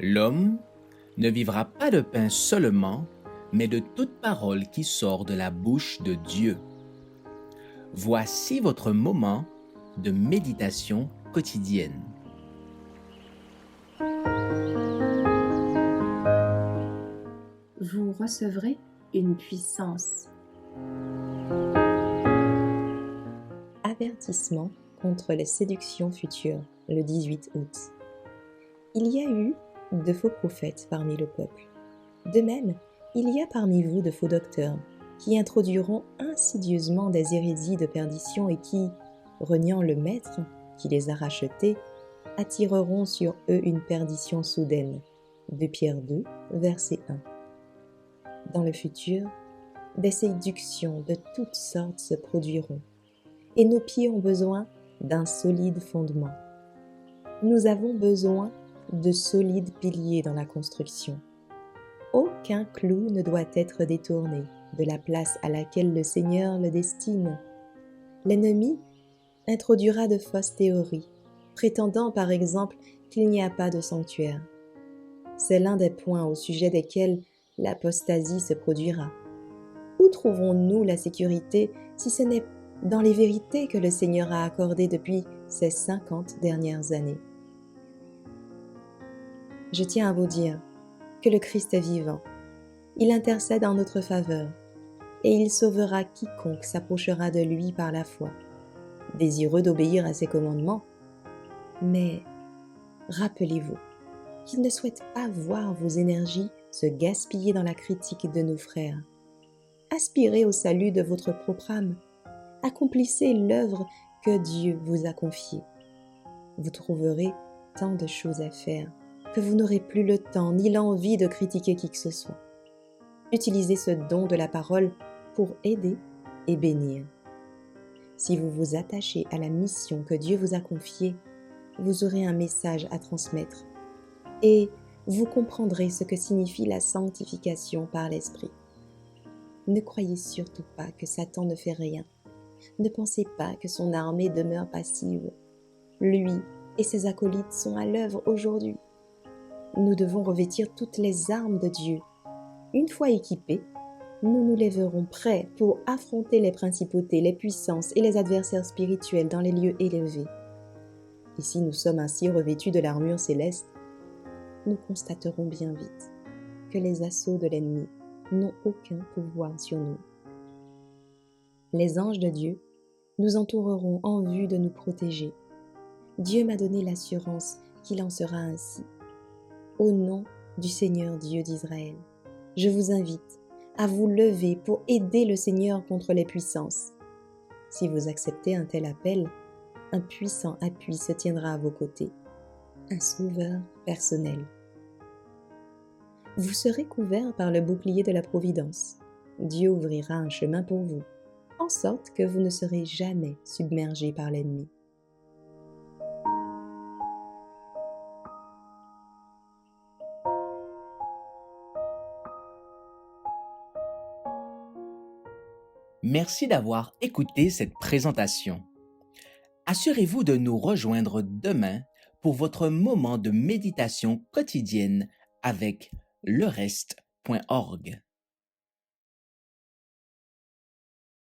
L'homme ne vivra pas de pain seulement, mais de toute parole qui sort de la bouche de Dieu. Voici votre moment de méditation quotidienne. Vous recevrez une puissance. Avertissement contre les séductions futures, le 18 août. Il y a eu de faux prophètes parmi le peuple. De même, il y a parmi vous de faux docteurs qui introduiront insidieusement des hérésies de perdition et qui, reniant le Maître qui les a rachetés, attireront sur eux une perdition soudaine. 2 Pierre 2, verset 1. Dans le futur, des séductions de toutes sortes se produiront, et nos pieds ont besoin d'un solide fondement. Nous avons besoin de solides piliers dans la construction. Aucun clou ne doit être détourné de la place à laquelle le Seigneur le destine. L'ennemi introduira de fausses théories, prétendant par exemple qu'il n'y a pas de sanctuaire. C'est l'un des points au sujet desquels l'apostasie se produira. Où trouvons-nous la sécurité si ce n'est dans les vérités que le Seigneur a accordées depuis ces 50 dernières années? Je tiens à vous dire que le Christ est vivant. Il intercède en notre faveur et il sauvera quiconque s'approchera de lui par la foi, désireux d'obéir à ses commandements. Mais rappelez-vous qu'il ne souhaite pas voir vos énergies se gaspiller dans la critique de nos frères. Aspirez au salut de votre propre âme. Accomplissez l'œuvre que Dieu vous a confiée. Vous trouverez tant de choses à faire que vous n'aurez plus le temps ni l'envie de critiquer qui que ce soit. Utilisez ce don de la parole pour aider et bénir. Si vous vous attachez à la mission que Dieu vous a confiée, vous aurez un message à transmettre et vous comprendrez ce que signifie la sanctification par l'Esprit. Ne croyez surtout pas que Satan ne fait rien. Ne pensez pas que son armée demeure passive. Lui et ses acolytes sont à l'œuvre aujourd'hui. Nous devons revêtir toutes les armes de Dieu. Une fois équipés, nous nous lèverons prêts pour affronter les principautés, les puissances et les adversaires spirituels dans les lieux élevés. Et si nous sommes ainsi revêtus de l'armure céleste, nous constaterons bien vite que les assauts de l'ennemi n'ont aucun pouvoir sur nous. Les anges de Dieu nous entoureront en vue de nous protéger. Dieu m'a donné l'assurance qu'il en sera ainsi. Au nom du Seigneur Dieu d'Israël, je vous invite à vous lever pour aider le Seigneur contre les puissances. Si vous acceptez un tel appel, un puissant appui se tiendra à vos côtés, un sauveur personnel. Vous serez couverts par le bouclier de la providence. Dieu ouvrira un chemin pour vous, en sorte que vous ne serez jamais submergés par l'ennemi. Merci d'avoir écouté cette présentation. Assurez-vous de nous rejoindre demain pour votre moment de méditation quotidienne avec lereste.org.